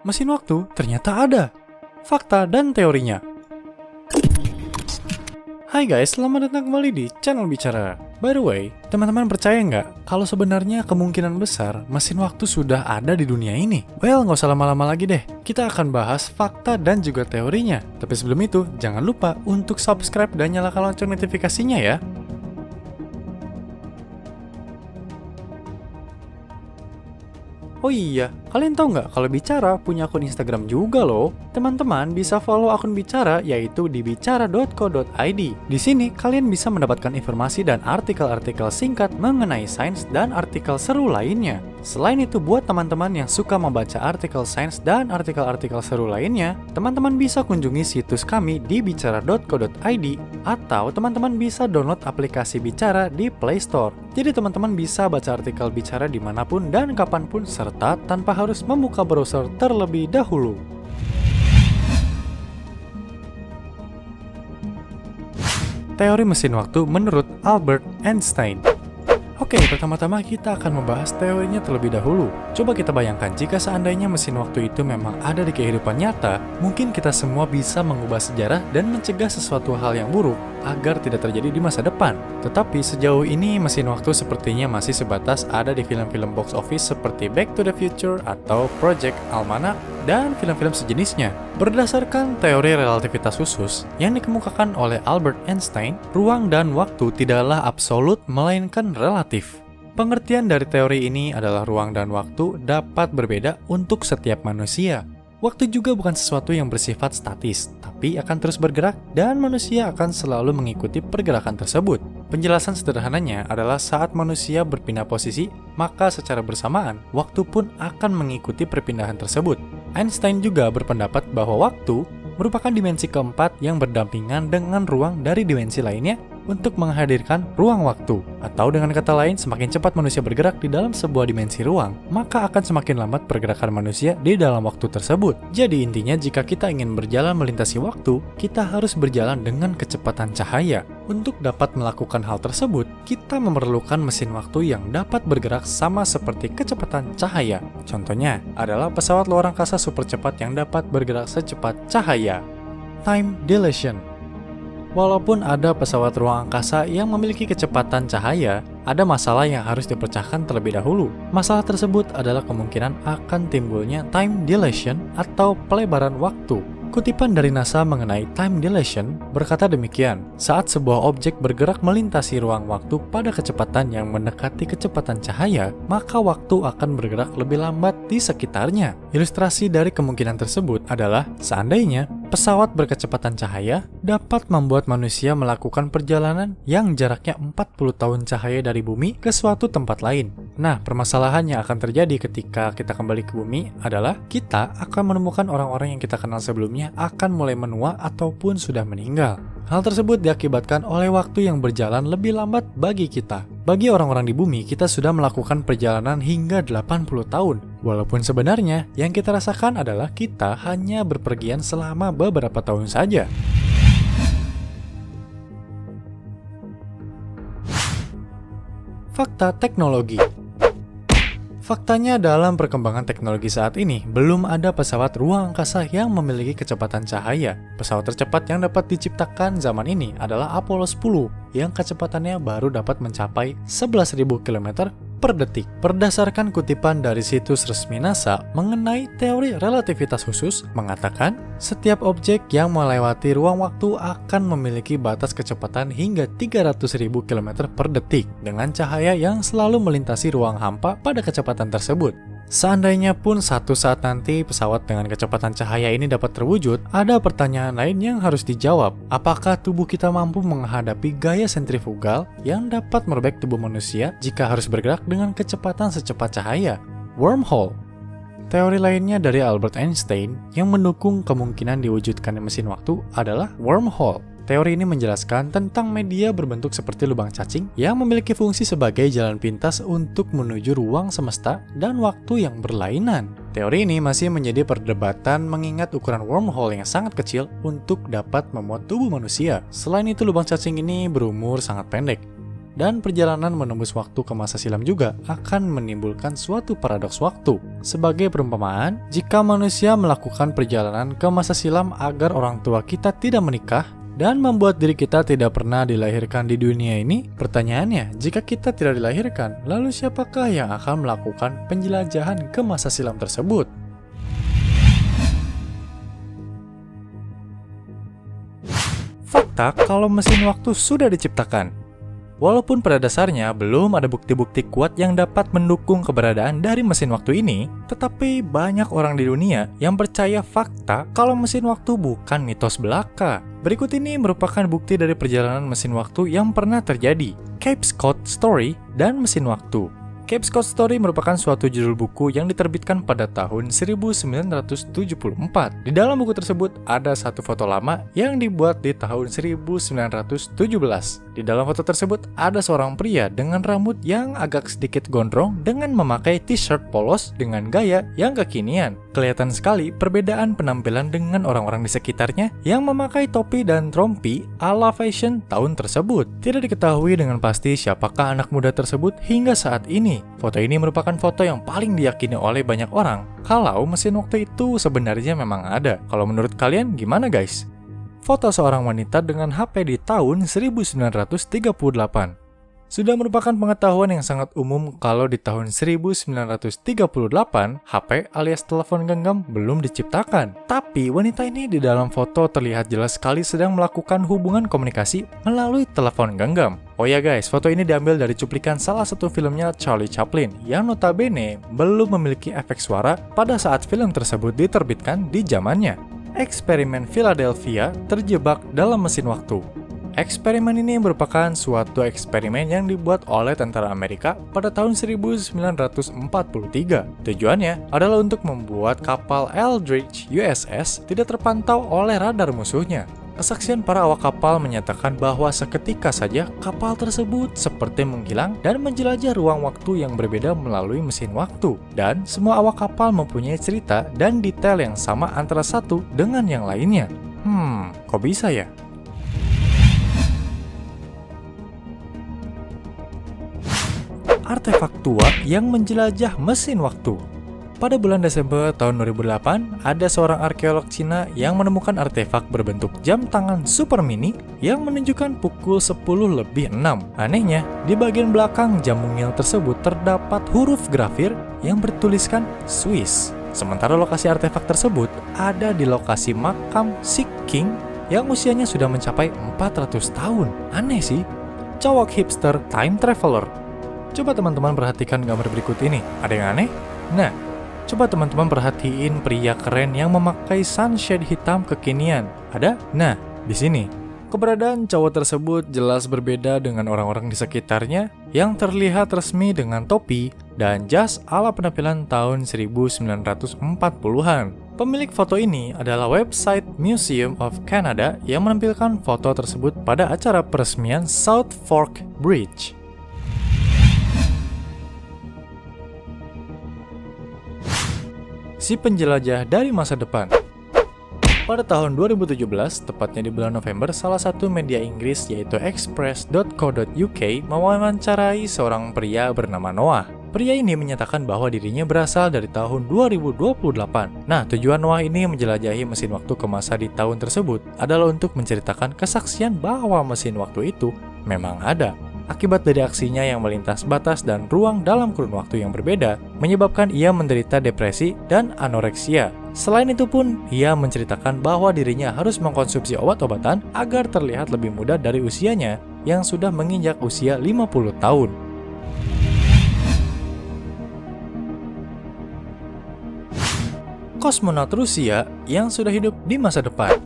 mesin waktu ternyata ada. Fakta dan teorinya. Hai guys, selamat datang kembali di channel Bicara. By the way, teman-teman percaya nggak kalau sebenarnya kemungkinan besar mesin waktu sudah ada di dunia ini? Well, nggak usah lama-lama lagi deh. Kita akan bahas fakta dan juga teorinya. Tapi sebelum itu, jangan lupa untuk subscribe dan nyalakan lonceng notifikasinya ya. Oh iya, kalian tahu nggak kalau Bicara punya akun Instagram juga loh? Teman-teman bisa follow akun Bicara yaitu di bicara.co.id. Di sini kalian bisa mendapatkan informasi dan artikel-artikel singkat mengenai sains dan artikel seru lainnya. Selain itu, buat teman-teman yang suka membaca artikel sains dan artikel-artikel seru lainnya, teman-teman bisa kunjungi situs kami di bicara.co.id atau teman-teman bisa download aplikasi Bicara di Play Store. Jadi teman-teman bisa baca artikel Bicara dimanapun dan kapanpun serta tanpa harus membuka browser terlebih dahulu. Teori mesin waktu menurut Albert Einstein. Oke, pertama-tama kita akan membahas teorinya terlebih dahulu. Coba kita bayangkan jika seandainya mesin waktu itu memang ada di kehidupan nyata, mungkin kita semua bisa mengubah sejarah dan mencegah sesuatu hal yang buruk agar tidak terjadi di masa depan. Tetapi sejauh ini mesin waktu sepertinya masih sebatas ada di film-film box office seperti Back to the Future atau Project Almanac dan film-film sejenisnya. Berdasarkan teori relativitas khusus yang dikemukakan oleh Albert Einstein, ruang dan waktu tidaklah absolut melainkan relatif. Pengertian dari teori ini adalah ruang dan waktu dapat berbeda untuk setiap manusia. Waktu juga bukan sesuatu yang bersifat statis, tapi akan terus bergerak dan manusia akan selalu mengikuti pergerakan tersebut. Penjelasan sederhananya adalah saat manusia berpindah posisi, maka secara bersamaan, waktu pun akan mengikuti perpindahan tersebut. Einstein juga berpendapat bahwa waktu merupakan dimensi keempat yang berdampingan dengan ruang dari dimensi lainnya untuk menghadirkan ruang waktu. Atau dengan kata lain, semakin cepat manusia bergerak di dalam sebuah dimensi ruang, maka akan semakin lambat pergerakan manusia di dalam waktu tersebut. Jadi intinya, jika kita ingin berjalan melintasi waktu, kita harus berjalan dengan kecepatan cahaya. Untuk dapat melakukan hal tersebut, kita memerlukan mesin waktu yang dapat bergerak sama seperti kecepatan cahaya. Contohnya adalah pesawat luar angkasa super cepat yang dapat bergerak secepat cahaya. Time dilation. Walaupun ada pesawat ruang angkasa yang memiliki kecepatan cahaya, ada masalah yang harus dipecahkan terlebih dahulu. Masalah tersebut adalah kemungkinan akan timbulnya time dilation atau pelebaran waktu. Kutipan dari NASA mengenai time dilation berkata demikian, saat sebuah objek bergerak melintasi ruang waktu pada kecepatan yang mendekati kecepatan cahaya, maka waktu akan bergerak lebih lambat di sekitarnya. Ilustrasi dari kemungkinan tersebut adalah seandainya pesawat berkecepatan cahaya dapat membuat manusia melakukan perjalanan yang jaraknya 40 tahun cahaya dari bumi ke suatu tempat lain. Nah, permasalahan yang akan terjadi ketika kita kembali ke bumi adalah kita akan menemukan orang-orang yang kita kenal sebelumnya akan mulai menua ataupun sudah meninggal. Hal tersebut diakibatkan oleh waktu yang berjalan lebih lambat bagi kita. Bagi orang-orang di bumi, kita sudah melakukan perjalanan hingga 80 tahun. Walaupun sebenarnya yang kita rasakan adalah kita hanya berpergian selama beberapa tahun saja. Fakta teknologi. Faktanya dalam perkembangan teknologi saat ini, belum ada pesawat ruang angkasa yang memiliki kecepatan cahaya. Pesawat tercepat yang dapat diciptakan zaman ini adalah Apollo 10, yang kecepatannya baru dapat mencapai 11.000 km per detik. Berdasarkan kutipan dari situs resmi NASA mengenai teori relativitas khusus, mengatakan setiap objek yang melewati ruang waktu akan memiliki batas kecepatan hingga 300.000 km per detik dengan cahaya yang selalu melintasi ruang hampa pada kecepatan tersebut. Seandainya pun satu saat nanti pesawat dengan kecepatan cahaya ini dapat terwujud, ada pertanyaan lain yang harus dijawab. Apakah tubuh kita mampu menghadapi gaya sentrifugal yang dapat merobek tubuh manusia jika harus bergerak dengan kecepatan secepat cahaya? Wormhole. Teori lainnya dari Albert Einstein yang mendukung kemungkinan diwujudkannya mesin waktu adalah wormhole. Teori ini menjelaskan tentang media berbentuk seperti lubang cacing yang memiliki fungsi sebagai jalan pintas untuk menuju ruang semesta dan waktu yang berlainan. Teori ini masih menjadi perdebatan mengingat ukuran wormhole yang sangat kecil untuk dapat memuat tubuh manusia. Selain itu, lubang cacing ini berumur sangat pendek. dan perjalanan menembus waktu ke masa silam juga akan menimbulkan suatu paradoks waktu. Sebagai perumpamaan, jika manusia melakukan perjalanan ke masa silam agar orang tua kita tidak menikah dan membuat diri kita tidak pernah dilahirkan di dunia ini, pertanyaannya, jika kita tidak dilahirkan, lalu siapakah yang akan melakukan penjelajahan ke masa silam tersebut? Fakta kalau mesin waktu sudah diciptakan. Walaupun pada dasarnya belum ada bukti-bukti kuat yang dapat mendukung keberadaan dari mesin waktu ini, tetapi banyak orang di dunia yang percaya fakta kalau mesin waktu bukan mitos belaka. Berikut ini merupakan bukti dari perjalanan mesin waktu yang pernah terjadi. Cape Scott Story dan Mesin Waktu. Cape Scott Story merupakan suatu judul buku yang diterbitkan pada tahun 1974. Di dalam buku tersebut ada satu foto lama yang dibuat di tahun 1917. Di dalam foto tersebut ada seorang pria dengan rambut yang agak sedikit gondrong dengan memakai t-shirt polos dengan gaya yang kekinian. Kelihatan sekali perbedaan penampilan dengan orang-orang di sekitarnya yang memakai topi dan rompi ala fashion tahun tersebut. Tidak diketahui dengan pasti siapakah anak muda tersebut hingga saat ini. Foto ini merupakan foto yang paling diyakini oleh banyak orang kalau mesin waktu itu sebenarnya memang ada. Kalau menurut kalian gimana guys? Foto seorang wanita dengan HP di tahun 1938. Sudah merupakan pengetahuan yang sangat umum kalau di tahun 1938 HP alias telepon genggam belum diciptakan. Tapi wanita ini di dalam foto terlihat jelas sekali sedang melakukan hubungan komunikasi melalui telepon genggam. Oh ya guys, foto ini diambil dari cuplikan salah satu filmnya Charlie Chaplin yang notabene belum memiliki efek suara pada saat film tersebut diterbitkan di zamannya. Eksperimen Philadelphia terjebak dalam mesin waktu. Eksperimen ini merupakan suatu eksperimen yang dibuat oleh tentara Amerika pada tahun 1943. Tujuannya adalah untuk membuat kapal Eldridge USS tidak terpantau oleh radar musuhnya. Kesaksian para awak kapal menyatakan bahwa seketika saja kapal tersebut seperti menghilang dan menjelajah ruang waktu yang berbeda melalui mesin waktu. Dan semua awak kapal mempunyai cerita dan detail yang sama antara satu dengan yang lainnya. Kok bisa ya? Artefak tua yang menjelajah mesin waktu. Pada bulan Desember tahun 2008, ada seorang arkeolog Cina yang menemukan artefak berbentuk jam tangan super mini yang menunjukkan pukul 10:06. Anehnya, di bagian belakang jam mungil tersebut terdapat huruf grafir yang bertuliskan Swiss. Sementara lokasi artefak tersebut ada di lokasi makam Sikh King yang usianya sudah mencapai 400 tahun. Aneh sih. Cowok hipster time traveler. Coba teman-teman perhatikan gambar berikut ini. Ada yang aneh? Nah, coba teman-teman perhatiin pria keren yang memakai sunshade hitam kekinian. Ada? Nah, di sini. Keberadaan cowok tersebut jelas berbeda dengan orang-orang di sekitarnya yang terlihat resmi dengan topi dan jas ala penampilan tahun 1940-an. Pemilik foto ini adalah website Museum of Canada yang menampilkan foto tersebut pada acara peresmian South Fork Bridge. Si penjelajah dari masa depan. Pada tahun 2017, tepatnya di bulan November, salah satu media Inggris yaitu Express.co.uk mewawancarai seorang pria bernama Noah. Pria ini menyatakan bahwa dirinya berasal dari tahun 2028. Nah, tujuan Noah ini menjelajahi mesin waktu ke masa di tahun tersebut adalah untuk menceritakan kesaksian bahwa mesin waktu itu memang ada. Akibat dari aksinya yang melintas batas dan ruang dalam kurun waktu yang berbeda, menyebabkan ia menderita depresi dan anoreksia. Selain itu pun, ia menceritakan bahwa dirinya harus mengkonsumsi obat-obatan agar terlihat lebih muda dari usianya yang sudah menginjak usia 50 tahun. Kosmonot Rusia yang sudah hidup di masa depan.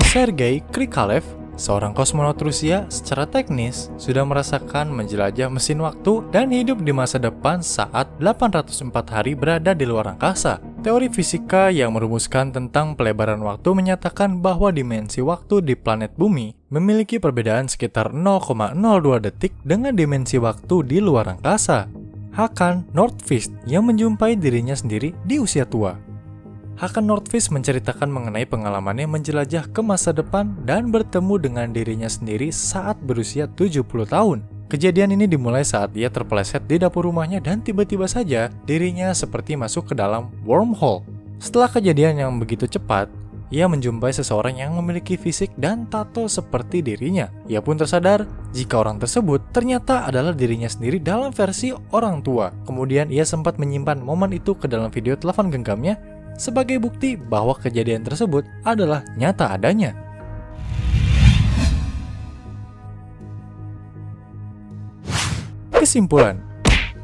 Sergei Krikalev, seorang kosmonot Rusia, secara teknis sudah merasakan menjelajah mesin waktu dan hidup di masa depan saat 804 hari berada di luar angkasa. Teori fisika yang merumuskan tentang pelebaran waktu menyatakan bahwa dimensi waktu di planet Bumi memiliki perbedaan sekitar 0,02 detik dengan dimensi waktu di luar angkasa. Hakan Nordqvist yang menjumpai dirinya sendiri di usia tua. Hakan Nordqvist menceritakan mengenai pengalamannya menjelajah ke masa depan dan bertemu dengan dirinya sendiri saat berusia 70 tahun. Kejadian ini dimulai saat dia terpeleset di dapur rumahnya dan tiba-tiba saja dirinya seperti masuk ke dalam wormhole. Setelah kejadian yang begitu cepat, ia menjumpai seseorang yang memiliki fisik dan tato seperti dirinya. Ia pun tersadar jika orang tersebut ternyata adalah dirinya sendiri dalam versi orang tua. Kemudian ia sempat menyimpan momen itu ke dalam video telepon genggamnya sebagai bukti bahwa kejadian tersebut adalah nyata adanya. Kesimpulan,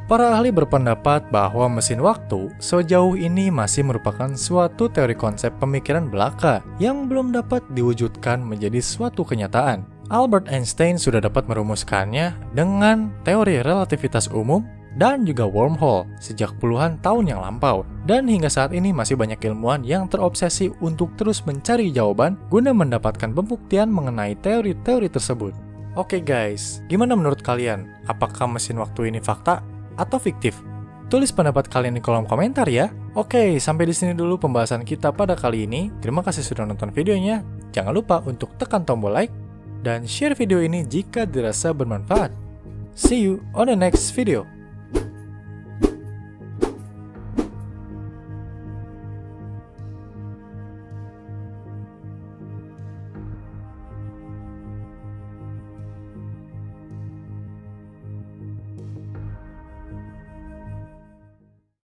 para ahli berpendapat bahwa mesin waktu sejauh ini masih merupakan suatu teori konsep pemikiran belaka yang belum dapat diwujudkan menjadi suatu kenyataan. Albert Einstein sudah dapat merumuskannya dengan teori relativitas umum dan juga wormhole sejak puluhan tahun yang lampau. Dan hingga saat ini masih banyak ilmuwan yang terobsesi untuk terus mencari jawaban guna mendapatkan pembuktian mengenai teori-teori tersebut. Oke guys, gimana menurut kalian? Apakah mesin waktu ini fakta atau fiktif? Tulis pendapat kalian di kolom komentar ya. Oke, sampai di sini dulu pembahasan kita pada kali ini. Terima kasih sudah nonton videonya. Jangan lupa untuk tekan tombol like dan share video ini jika dirasa bermanfaat. See you on the next video.